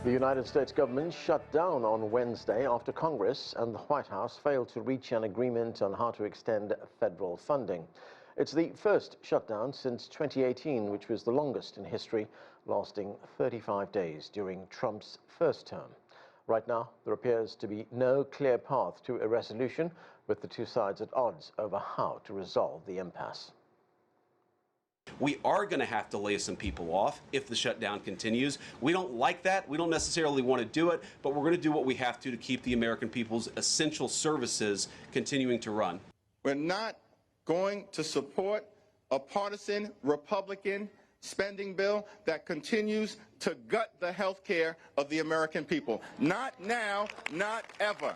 The United States government shut down on Wednesday after Congress and the White House failed to reach an agreement on how to extend federal funding. It's the first shutdown since 2018, which was the longest in history, lasting 35 days during Trump's first term. Right now, there appears to be no clear path to a resolution, with the two sides at odds over how to resolve the impasse. We are going to have to lay some people off if the shutdown continues. We don't like that. We don't necessarily want to do it, but we're going to do what we have to keep the American people's essential services continuing to run. We're not going to support a partisan Republican spending bill that continues to gut the health care of the American people. Not now, not ever.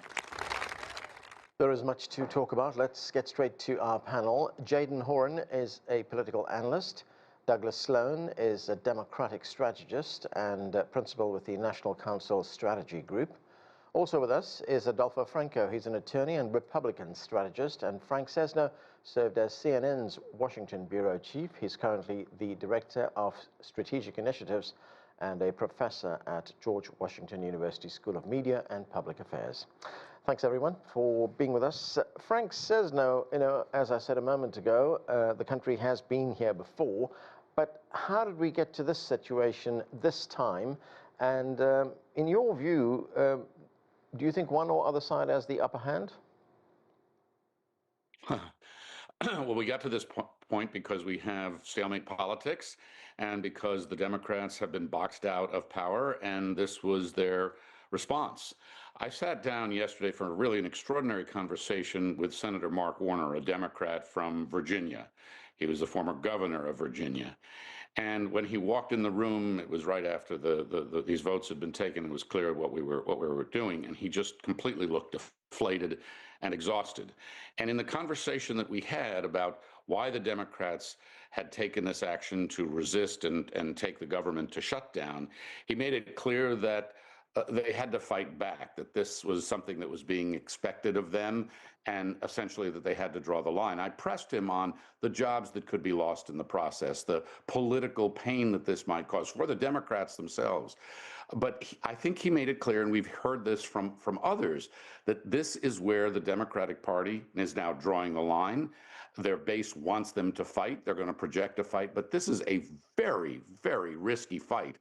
There is much to talk about. Let's get straight to our panel. Jaden Horan is a political analyst. Douglas Sloan is a Democratic strategist and principal with the National Council Strategy Group. Also with us is Adolfo Franco. He's an attorney and Republican strategist. And Frank Sesno served as CNN's Washington bureau chief. He's currently the director of strategic initiatives and a professor at George Washington University School of Media and Public Affairs. Thanks, everyone, for being with us. Frank Sesno, as I said a moment ago, the country has been here before, but how did we get to this situation this time? And in your view, do you think one or other side has the upper hand? Well, we got to this point because we have stalemate politics and because the Democrats have been boxed out of power, and this was their response. I sat down yesterday for really an extraordinary conversation with Senator Mark Warner, a Democrat from Virginia. He was the former governor of Virginia. And when he walked in the room, it was right after these votes had been taken. It was clear what we were doing, and he just completely looked deflated and exhausted. And in the conversation that we had about why the Democrats had taken this action to resist and take the government to shutdown, he made it clear that they had to fight back, that this was something that was being expected of them, and essentially that they had to draw the line. I pressed him on the jobs that could be lost in the process, the political pain that this might cause for the Democrats themselves. But I think he made it clear, and we've heard this from others, that this is where the Democratic Party is now drawing the line. Their base wants them to fight. They're going to project a fight, but this is a very, very risky fight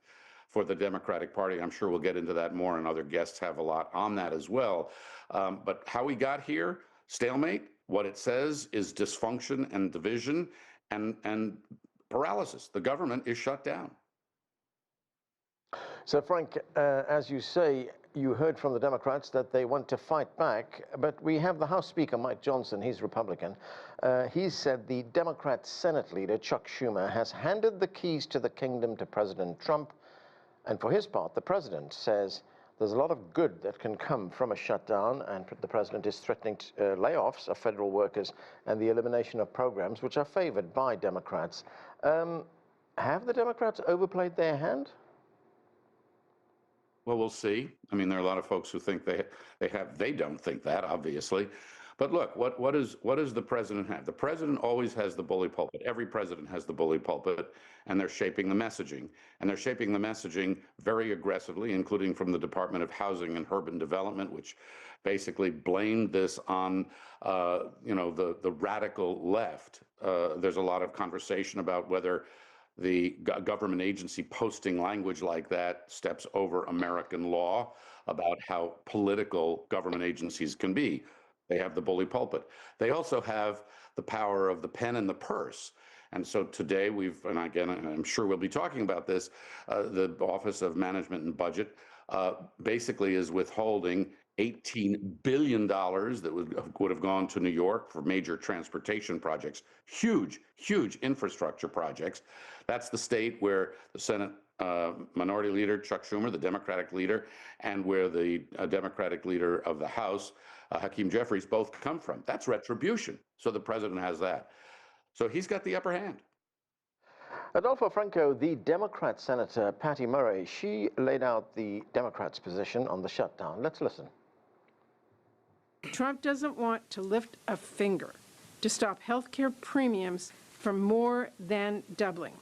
for the Democratic Party. I'm sure we'll get into that more, and other guests have a lot on that as well. But how we got here, stalemate, what it says is dysfunction and division and paralysis. The government is shut down. So, Frank, as you say, you heard from the Democrats that they want to fight back, but we have the House Speaker, Mike Johnson, he's Republican. He said the Democrat Senate leader, Chuck Schumer, has handed the keys to the kingdom to President Trump. And for his part, the president says there's a lot of good that can come from a shutdown, and the president is threatening layoffs of federal workers and the elimination of programs which are favored by Democrats. Have the Democrats overplayed their hand? Well, we'll see. I mean, there are a lot of folks who think they have. They don't think that, obviously. But look, what does the president have? The president always has the bully pulpit. Every president has the bully pulpit, and they're shaping the messaging. And they're shaping the messaging very aggressively, including from the Department of Housing and Urban Development, which basically blamed this on, the radical left. There's a lot of conversation about whether the government agency posting language like that steps over American law about how political government agencies can be. They have the bully pulpit. They also have the power of the pen and the purse. And so today and again, I'm sure we'll be talking about this, the Office of Management and Budget basically is withholding $18 billion that would have gone to New York for major transportation projects, huge, huge infrastructure projects. That's the state where the Senate Minority Leader Chuck Schumer, the Democratic leader, and where the Democratic leader of the House, Hakeem Jeffries, both come from. That's retribution. So the president has that. So he's got the upper hand. Adolfo Franco, the Democrat Senator Patty Murray, she laid out the Democrats' position on the shutdown. Let's listen. Trump doesn't want to lift a finger to stop health care premiums from more than doubling.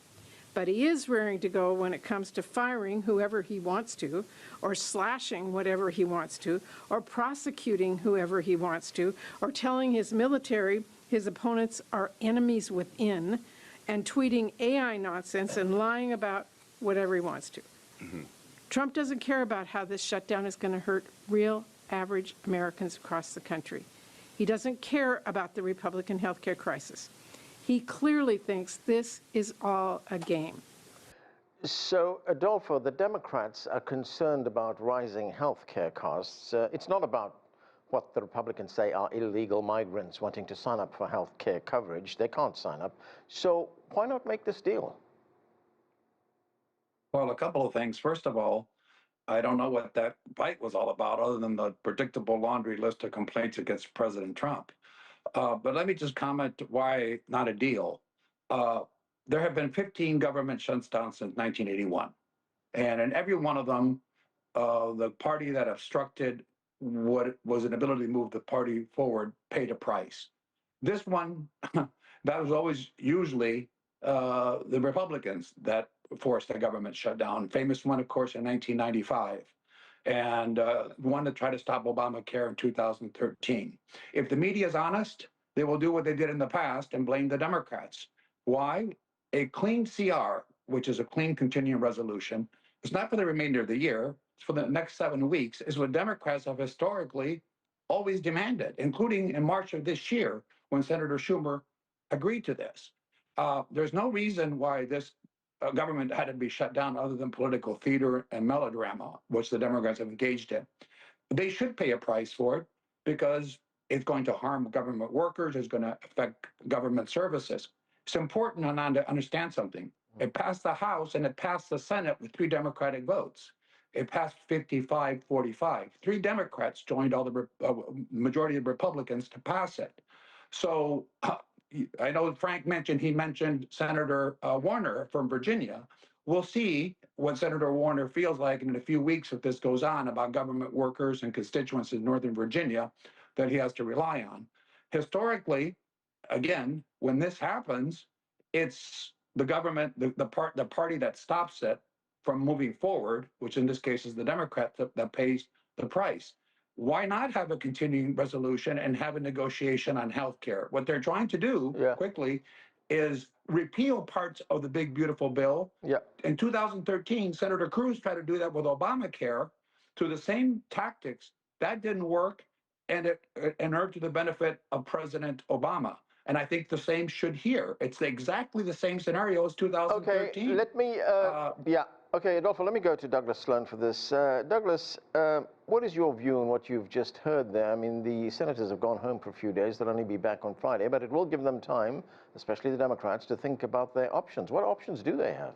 But he is raring to go when it comes to firing whoever he wants to, or slashing whatever he wants to, or prosecuting whoever he wants to, or telling his military his opponents are enemies within, and tweeting AI nonsense and lying about whatever he wants to. Trump doesn't care about how this shutdown is going to hurt real, average Americans across the country. He doesn't care about the Republican healthcare crisis. He clearly thinks this is all a game. So, Adolfo, the Democrats are concerned about rising health care costs. It's not about what the Republicans say are illegal migrants wanting to sign up for health care coverage. They can't sign up. So why not make this deal? Well, a couple of things. First of all, I don't know what that fight was all about other than the predictable laundry list of complaints against President Trump. But let me just comment why not a deal. There have been 15 government shutdowns since 1981. And in every one of them, the party that obstructed what was an ability to move the party forward paid a price. This one, that was always usually the Republicans that forced the government shutdown. Famous one, of course, in 1995, and one that tried to stop Obamacare in 2013. If the media is honest, they will do what they did in the past and blame the Democrats. Why? A clean CR, which is a clean continuing resolution, it's not for the remainder of the year, it's for the next 7 weeks, is what Democrats have historically always demanded, including in March of this year when Senator Schumer agreed to this. There's no reason why this government had to be shut down other than political theater and melodrama, which the Democrats have engaged in. They should pay a price for it because it's going to harm government workers, it's going to affect government services. It's important to understand something. It passed the House and it passed the Senate with 3 Democratic votes. It passed 55-45. 3 Democrats joined all the majority of Republicans to pass it. So I know Frank mentioned Senator Warner from Virginia. We'll see what Senator Warner feels like in a few weeks if this goes on about government workers and constituents in Northern Virginia that he has to rely on. Historically, again, when this happens, it's the government, the party that stops it from moving forward, which in this case is the Democrat that pays the price. Why not have a continuing resolution and have a negotiation on health care? What they're trying to do quickly is repeal parts of the big, beautiful bill. In 2013, Senator Cruz tried to do that with Obamacare through the same tactics. That didn't work, and it inured to the benefit of President Obama. And I think the same should here. It's exactly the same scenario as 2013. Okay, let me, Okay, Adolfo, let me go to Douglas Sloan for this. Douglas, what is your view on what you've just heard there? I mean, the senators have gone home for a few days. They'll only be back on Friday, but it will give them time, especially the Democrats, to think about their options. What options do they have?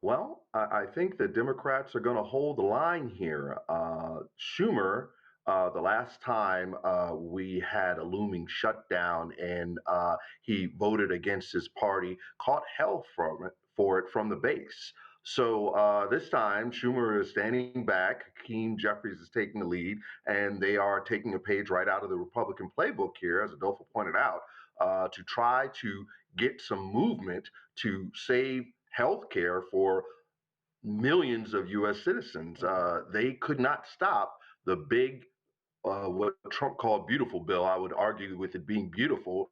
Well, I think the Democrats are going to hold the line here. Schumer, the last time we had a looming shutdown and he voted against his party, caught hell for it from the base. So this time, Schumer is standing back, Hakeem Jeffries is taking the lead, and they are taking a page right out of the Republican playbook here, as Adolfo pointed out, to try to get some movement to save health care for millions of U.S. citizens. They could not stop the big, what Trump called beautiful bill. I would argue with it being beautiful,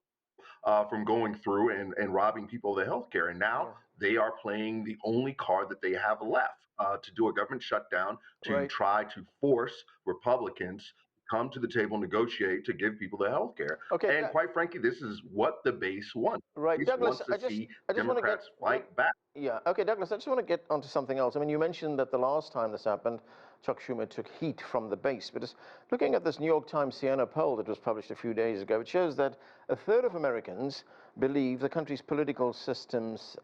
from going through and robbing people of their health care. And now they are playing the only card that they have left, to do a government shutdown, to try to force Republicans come to the table, negotiate to give people the health care. And quite frankly, this is what the base wants. Base Douglas, wants to see Democrats fight back. Yeah, okay, Douglas, I just want to get onto something else. I mean, you mentioned that the last time this happened, Chuck Schumer took heat from the base. But just looking at this New York Times Siena poll that was published a few days ago, it shows that 1/3 of Americans believe the country's political systems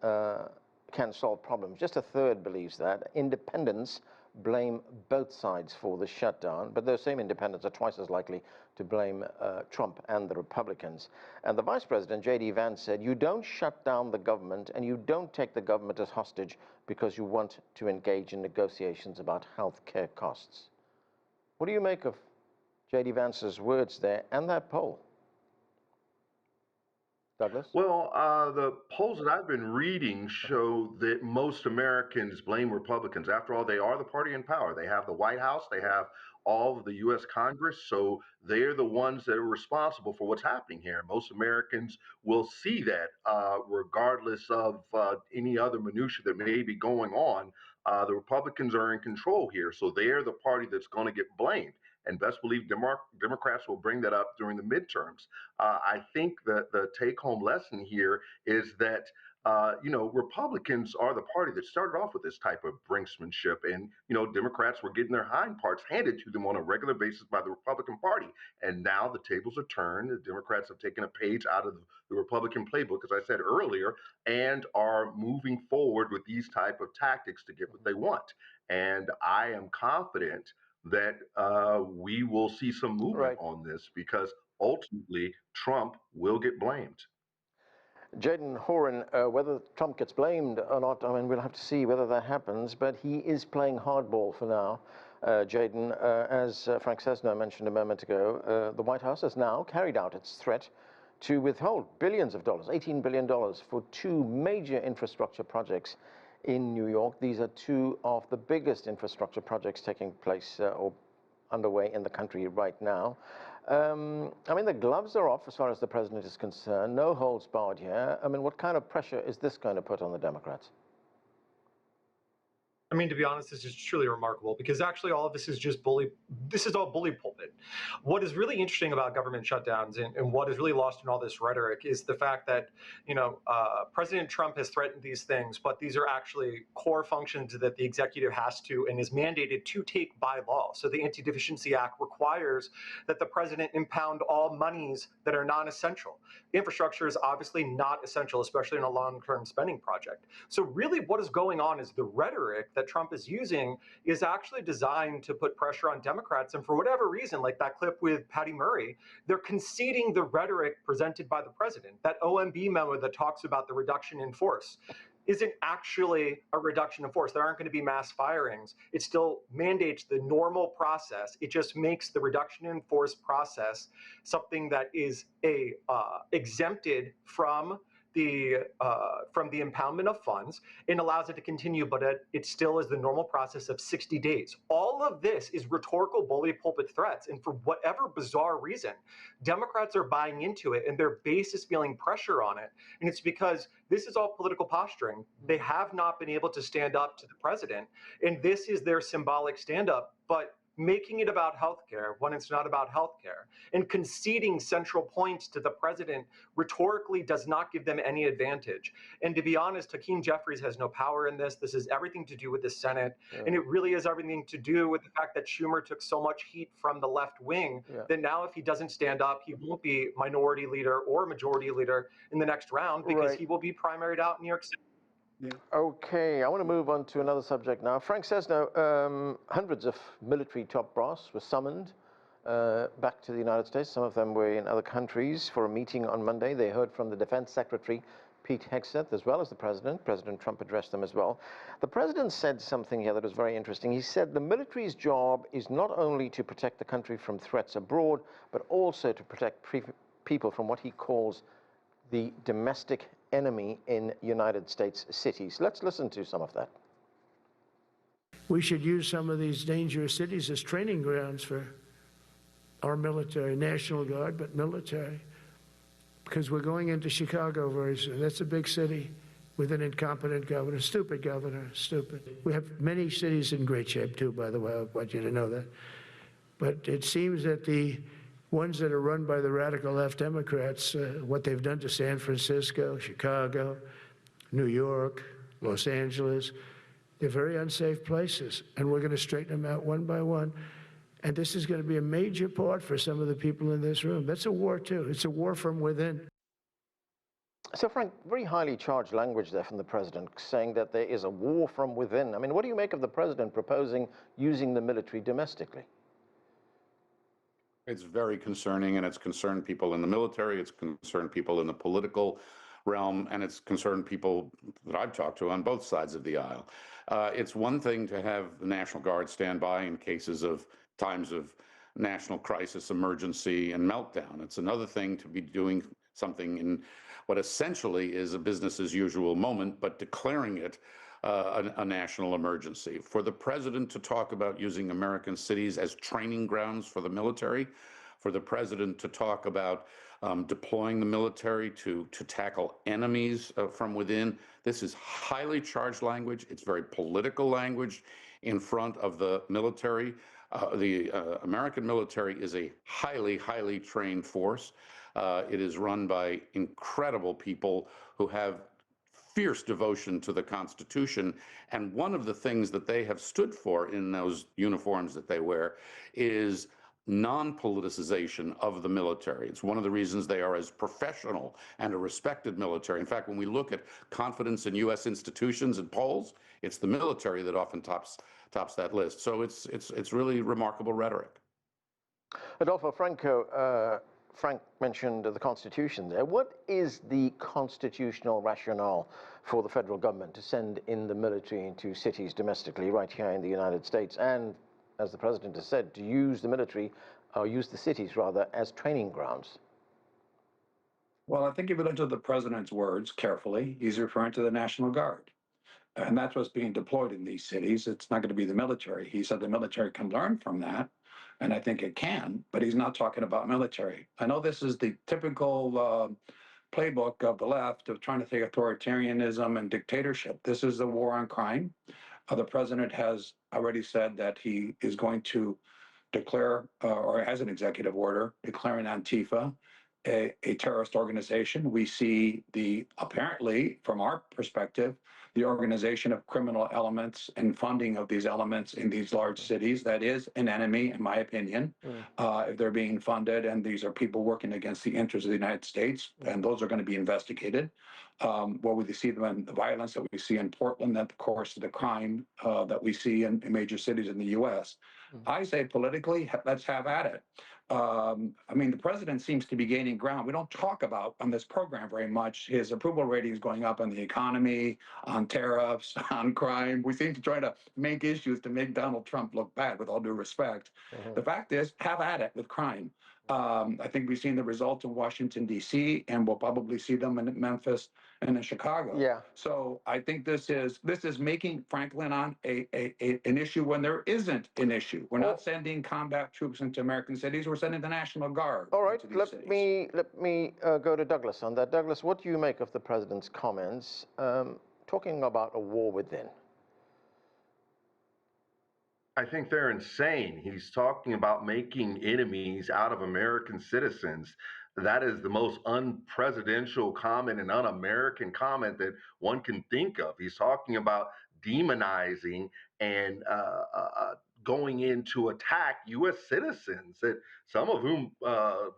can solve problems. Just 1/3 believes that. Independents blame both sides for the shutdown, but those same independents are twice as likely to blame Trump and the Republicans. And the Vice President, J.D. Vance, said, you don't shut down the government and you don't take the government as hostage because you want to engage in negotiations about health care costs. What do you make of J.D. Vance's words there and that poll? Douglas? Well, the polls that I've been reading show that most Americans blame Republicans. After all, they are the party in power. They have the White House, they have all of the U.S. Congress, so they're the ones that are responsible for what's happening here. Most Americans will see that, regardless of any other minutia that may be going on. The Republicans are in control here, so they're the party that's going to get blamed. And best believe Democrats will bring that up during the midterms. I think that the take-home lesson here is that Republicans are the party that started off with this type of brinksmanship, and Democrats were getting their hind parts handed to them on a regular basis by the Republican Party. And now the tables are turned. The Democrats have taken a page out of the Republican playbook, as I said earlier, and are moving forward with these type of tactics to get what they want. And I am confident that we will see some movement on this, because ultimately Trump will get blamed. Jaden Horan, whether Trump gets blamed or not, I mean, we'll have to see whether that happens, but he is playing hardball for now. Jaden, as Frank Sesno mentioned a moment ago, the White House has now carried out its threat to withhold billions of dollars, $18 billion, for two major infrastructure projects in New York. These are two of the biggest infrastructure projects taking place or underway in the country right now. I mean, the gloves are off as far as the president is concerned. No holds barred here. I mean, what kind of pressure is this going to put on the Democrats? I mean, to be honest, this is truly remarkable, because actually all of this is just this is all bully pulpit. What is really interesting about government shutdowns and what is really lost in all this rhetoric is the fact that, President Trump has threatened these things, but these are actually core functions that the executive has to and is mandated to take by law. So the Anti-Deficiency Act requires that the president impound all monies that are non-essential. Infrastructure is obviously not essential, especially in a long-term spending project. So really what is going on is the rhetoric that Trump is using is actually designed to put pressure on Democrats. And for whatever reason, like that clip with Patty Murray, they're conceding the rhetoric presented by the president. That OMB memo that talks about the reduction in force isn't actually a reduction in force. There aren't going to be mass firings. It still mandates the normal process. It just makes the reduction in force process something that is exempted from the impoundment of funds and allows it to continue, but it still is the normal process of 60 days. All of this is rhetorical bully pulpit threats. And for whatever bizarre reason, Democrats are buying into it and their base is feeling pressure on it. And it's because this is all political posturing. They have not been able to stand up to the president. And this is their symbolic stand up. But making it about healthcare when it's not about healthcare, and conceding central points to the president rhetorically does not give them any advantage. And to be honest, Hakeem Jeffries has no power in this. This is everything to do with the Senate. Yeah. And it really is everything to do with the fact that Schumer took so much heat from the left wing that now if he doesn't stand up, he won't be minority leader or majority leader in the next round, because he will be primaried out in New York City. Yeah. Okay, I want to move on to another subject now. Frank Sesno, hundreds of military top brass were summoned back to the United States. Some of them were in other countries for a meeting on Monday. They heard from the Defense Secretary, Pete Hegseth, as well as the President. President Trump addressed them as well. The President said something here that was very interesting. He said the military's job is not only to protect the country from threats abroad, but also to protect people from what he calls the domestic enemy in United States cities. Let's listen to some of that. We should use some of these dangerous cities as training grounds for our military, National Guard, but military, because we're going into Chicago very soon. That's a big city with an incompetent governor, stupid. We have many cities in great shape too, by the way. I want you to know that. But it seems that the ones that are run by the radical left Democrats, what they've done to San Francisco, Chicago, New York, Los Angeles, they're very unsafe places, and we're going to straighten them out one by one. And this is going to be a major part for some of the people in this room. That's a war, too. It's a war from within. So, Frank, very highly charged language there from the president, saying that there is a war from within. I mean, what do you make of the president proposing using the military domestically? It's very concerning, and it's concerned people in the military, it's concerned people in the political realm, and it's concerned people that I've talked to on both sides of the aisle. It's one thing to have the National Guard stand by in cases of times of national crisis, emergency, and meltdown. It's another thing to be doing something in what essentially is a business as usual moment, but declaring it a national emergency. For the president to talk about using American cities as training grounds for the military, for the president to talk about deploying the military to tackle enemies from within, this is highly charged language. It's very political language in front of the military. The American military is a highly, highly trained force. It is run by incredible people who have fierce devotion to the Constitution. And one of the things that they have stood for in those uniforms that they wear is non-politicization of the military. It's one of the reasons they are as professional and a respected military. In fact, when we look at confidence in U.S. institutions and polls, it's the military that often tops that list. So it's really remarkable rhetoric. Adolfo Franco, Frank mentioned the Constitution there. What is the constitutional rationale for the federal government to send in the military into cities domestically right here in the United States, and, as the president has said, to use the military, or use the cities rather, as training grounds? Well, I think if you look at the president's words carefully, he's referring to the National Guard. And that's what's being deployed in these cities. It's not going to be the military. He said the military can learn from that, and I think it can, but he's not talking about military. I know this is the typical playbook of the left of trying to take authoritarianism and dictatorship. This is the war on crime. The president has already said that he is going to declare, or has an executive order declaring Antifa a terrorist organization. We see apparently, from our perspective, the organization of criminal elements and funding of these elements in these large cities. That is an enemy, in my opinion, if they're being funded, and these are people working against the interests of the United States, and those are going to be investigated. What we see when the violence that we see in Portland, and of course the crime that we see in major cities in the U.S. I say politically, let's have at it. I mean, the president seems to be gaining ground. We don't talk about on this program very much his approval ratings going up on the economy, on tariffs, on crime. We seem to try to make issues to make Donald Trump look bad, with all due respect. The fact is, have at it with crime. I think we've seen the results in Washington, D.C., and we'll probably see them in Memphis and in Chicago. Yeah. So I think this is making Franklin on an issue when there isn't an issue. We're not sending combat troops into American cities. We're sending the National Guard. All right. Let me go to Douglas on that. Douglas, what do you make of the president's comments talking about a war within? I think they're insane. He's talking about making enemies out of American citizens. That is the most unpresidential comment and un-American comment that one can think of. He's talking about demonizing and going in to attack U.S. citizens, that some of whom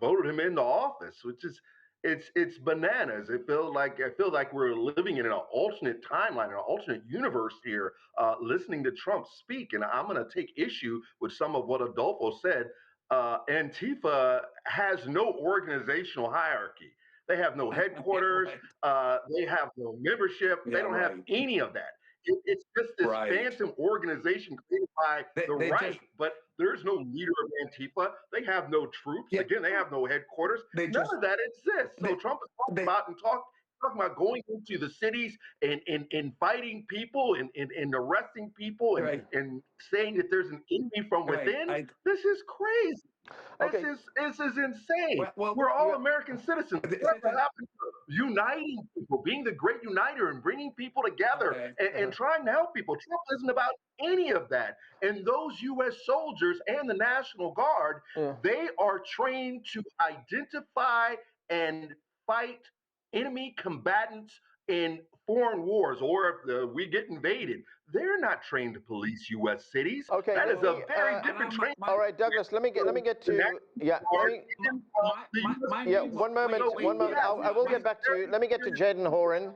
voted him into office, which is it's bananas. I feel like we're living in an alternate timeline, an alternate universe here, listening to Trump speak. And I'm going to take issue with some of what Adolfo said. Antifa has no organizational hierarchy. They have no headquarters. They have no membership. They don't have any of that. It's just this phantom organization created by the right, but there's no leader of Antifa. They have no troops. Again, they have no headquarters. None of that exists. So Trump is talking about going into the cities and fighting people and arresting people and saying that there's an enemy from within. This is crazy. This is insane. We're all American citizens. Whatever happened to uniting people, being the great uniter and bringing people together and trying to help people? Trump isn't about any of that. And those U.S. soldiers and the National Guard, they are trained to identify and fight enemy combatants in foreign wars, or if we get invaded. They're not trained to police U.S. cities. Okay, that is a very different training. All right, Douglas, let me get to one moment. I will get back to you. Let me get to Jaden Horan.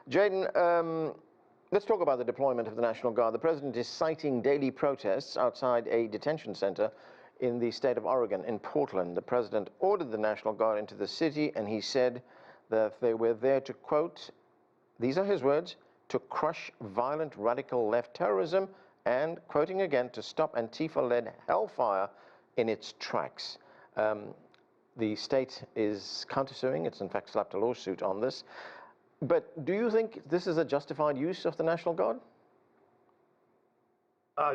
Jaden, let's talk about the deployment of the National Guard. The president is citing daily protests outside a detention center in the state of Oregon, in Portland. The president ordered the National Guard into the city, and he said that they were there to, quote, these are his words, to crush violent radical left terrorism and, quoting again, to stop Antifa-led hellfire in its tracks. The state is countersuing. It's in fact slapped a lawsuit on this. But do you think this is a justified use of the National Guard?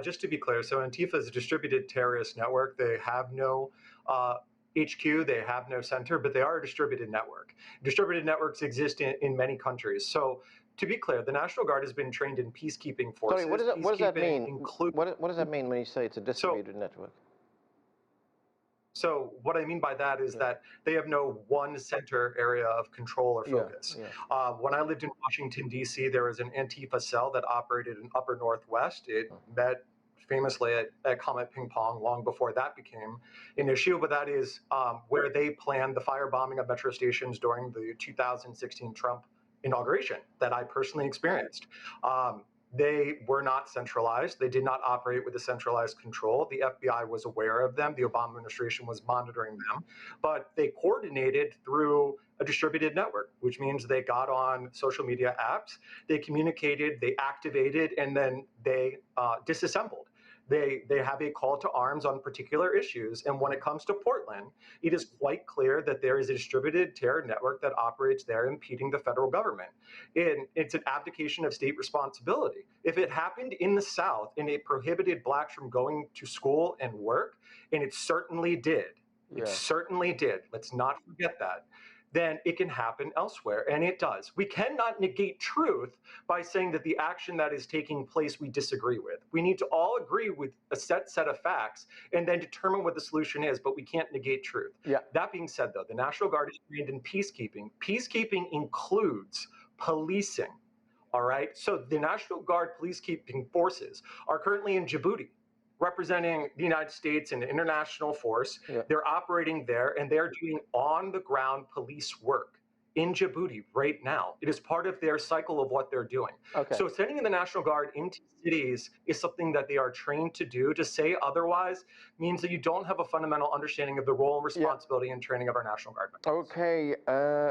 Just to be clear, so Antifa is a distributed terrorist network. They have no HQ, they have no center, but they are a distributed network. Distributed networks exist in many countries. So to be clear, the National Guard has been trained in peacekeeping forces. Sorry, what does that mean? What does that mean when you say it's a distributed network? So what I mean by that is that they have no one center area of control or focus. When I lived in Washington, D.C., there was an Antifa cell that operated in Upper Northwest. It met famously at Comet Ping Pong long before that became an issue, but that is where they planned the firebombing of metro stations during the 2016 Trump inauguration that I personally experienced. They were not centralized. They did not operate with a centralized control. The FBI was aware of them. The Obama administration was monitoring them, but they coordinated through a distributed network, which means they got on social media apps, they communicated, they activated, and then they disassembled. They have a call to arms on particular issues. And when it comes to Portland, it is quite clear that there is a distributed terror network that operates there, impeding the federal government. And it's an abdication of state responsibility. If it happened in the South and it prohibited blacks from going to school and work, and it certainly did, it certainly did, let's not forget that, then it can happen elsewhere, and it does. We cannot negate truth by saying that the action that is taking place we disagree with. We need to all agree with a set of facts and then determine what the solution is, but we can't negate truth. That being said, though, the National Guard is trained in peacekeeping. Peacekeeping includes policing, all right? So the National Guard peacekeeping forces are currently in Djibouti, representing the United States in an international force. They're operating there, and they're doing on-the-ground police work in Djibouti right now. It is part of their cycle of what they're doing. So sending the National Guard into cities is something that they are trained to do. To say otherwise means that you don't have a fundamental understanding of the role and responsibility and training of our National Guard members. Okay,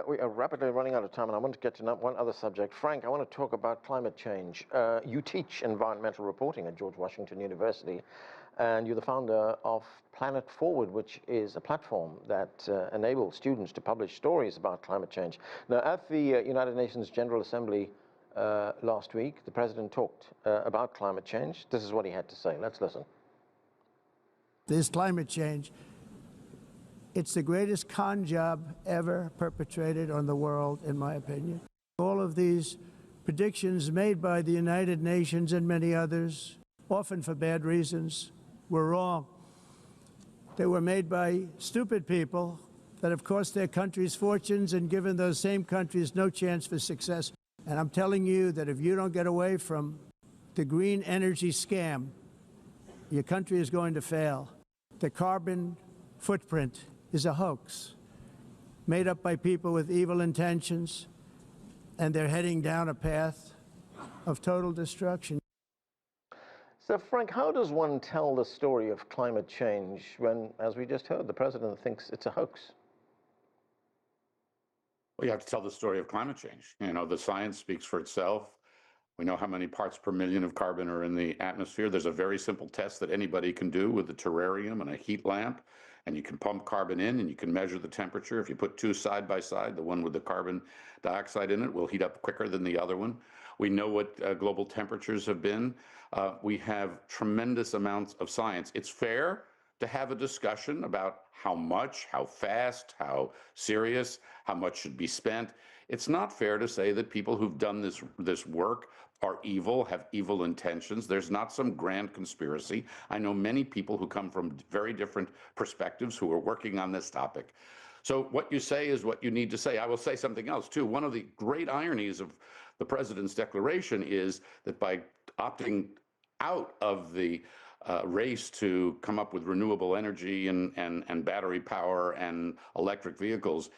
we are rapidly running out of time, and I want to get to one other subject. Frank, I want to talk about climate change. You teach environmental reporting at George Washington University, and you're the founder of Planet Forward, which is a platform that enables students to publish stories about climate change. Now, at the United Nations General Assembly last week, the president talked about climate change. This is what he had to say. Let's listen. This climate change, it's the greatest con job ever perpetrated on the world, in my opinion. All of these predictions made by the United Nations and many others, often for bad reasons, were wrong. They were made by stupid people that have cost their countries fortunes and given those same countries no chance for success. And I'm telling you that if you don't get away from the green energy scam, your country is going to fail. The carbon footprint is a hoax made up by people with evil intentions, and they're heading down a path of total destruction. So, Frank, how does one tell the story of climate change when, as we just heard, the president thinks it's a hoax? Well, you have to tell the story of climate change. You know, the science speaks for itself. We know how many parts per million of carbon are in the atmosphere. There's a very simple test that anybody can do with a terrarium and a heat lamp, and you can pump carbon in and you can measure the temperature. If you put two side by side, the one with the carbon dioxide in it will heat up quicker than the other one. We know what global temperatures have been. We have tremendous amounts of science. It's fair to have a discussion about how much, how fast, how serious, how much should be spent. It's not fair to say that people who've done this work are evil, have evil intentions. There's not some grand conspiracy. I know many people who come from very different perspectives who are working on this topic. So what you say is what you need to say. I will say something else, too. One of the great ironies of the president's declaration is that by opting out of the race to come up with renewable energy and battery power and electric vehicles,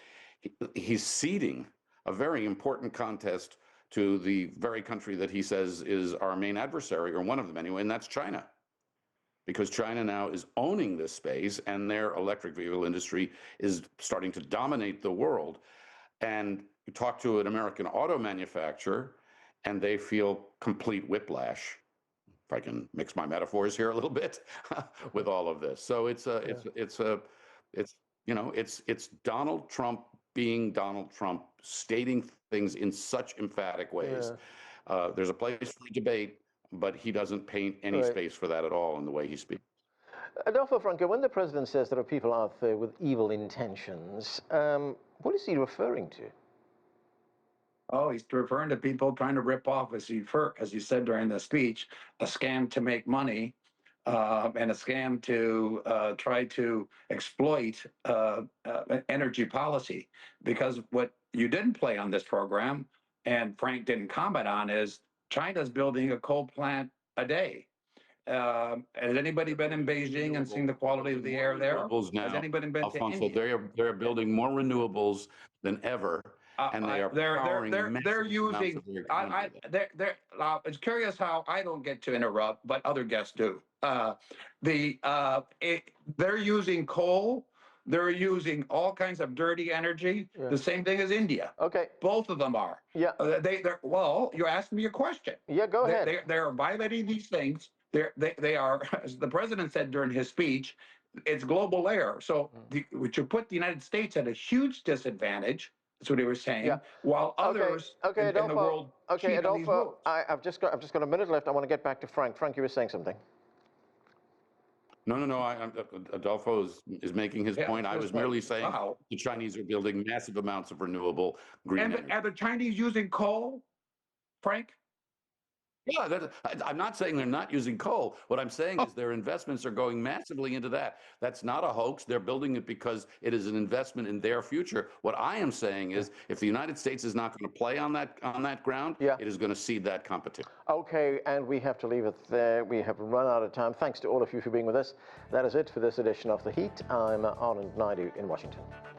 he's ceding a very important contest to the very country that he says is our main adversary, or one of them anyway, and that's China. Because China now is owning this space, and their electric vehicle industry is starting to dominate the world. And you talk to an American auto manufacturer, and they feel complete whiplash, if I can mix my metaphors here a little bit, with all of this. So it's You know, it's Donald Trump being Donald Trump, stating things in such emphatic ways. There's a place for debate, but he doesn't paint any space for that at all in the way he speaks. Adolfo Franco, when the president says there are people out there with evil intentions, what is he referring to? Oh, he's referring to people trying to rip off, as you said during the speech, a scam to make money and a scam to try to exploit energy policy. Because what you didn't play on this program, and Frank didn't comment on, is China's building a coal plant a day. Has anybody been in Beijing and seen the quality of the air there? Has anybody been to India? They're building more renewables than ever, and they are powering they're using. It's curious how I don't get to interrupt, but other guests do. They're using coal. They're using all kinds of dirty energy. The same thing as India. Okay. Both of them are. Yeah. Well, you asked me a question. Yeah, go ahead. They are violating these things. They are, as the president said during his speech, it's global air. So which would put the United States at a huge disadvantage. That's what he was saying. While others in the world cheat on these rules. I've just got a minute left. I want to get back to Frank. Frank, you were saying something. No. Adolfo is making his point. I was merely saying the Chinese are building massive amounts of renewable green energy. Are the Chinese using coal, Frank? Yeah, I'm not saying they're not using coal. What I'm saying is their investments are going massively into that. That's not a hoax. They're building it because it is an investment in their future. What I am saying is if the United States is not going to play on that ground, it is going to cede that competition. Okay, and we have to leave it there. We have run out of time. Thanks to all of you for being with us. That is it for this edition of The Heat. I'm Anand Naidu in Washington.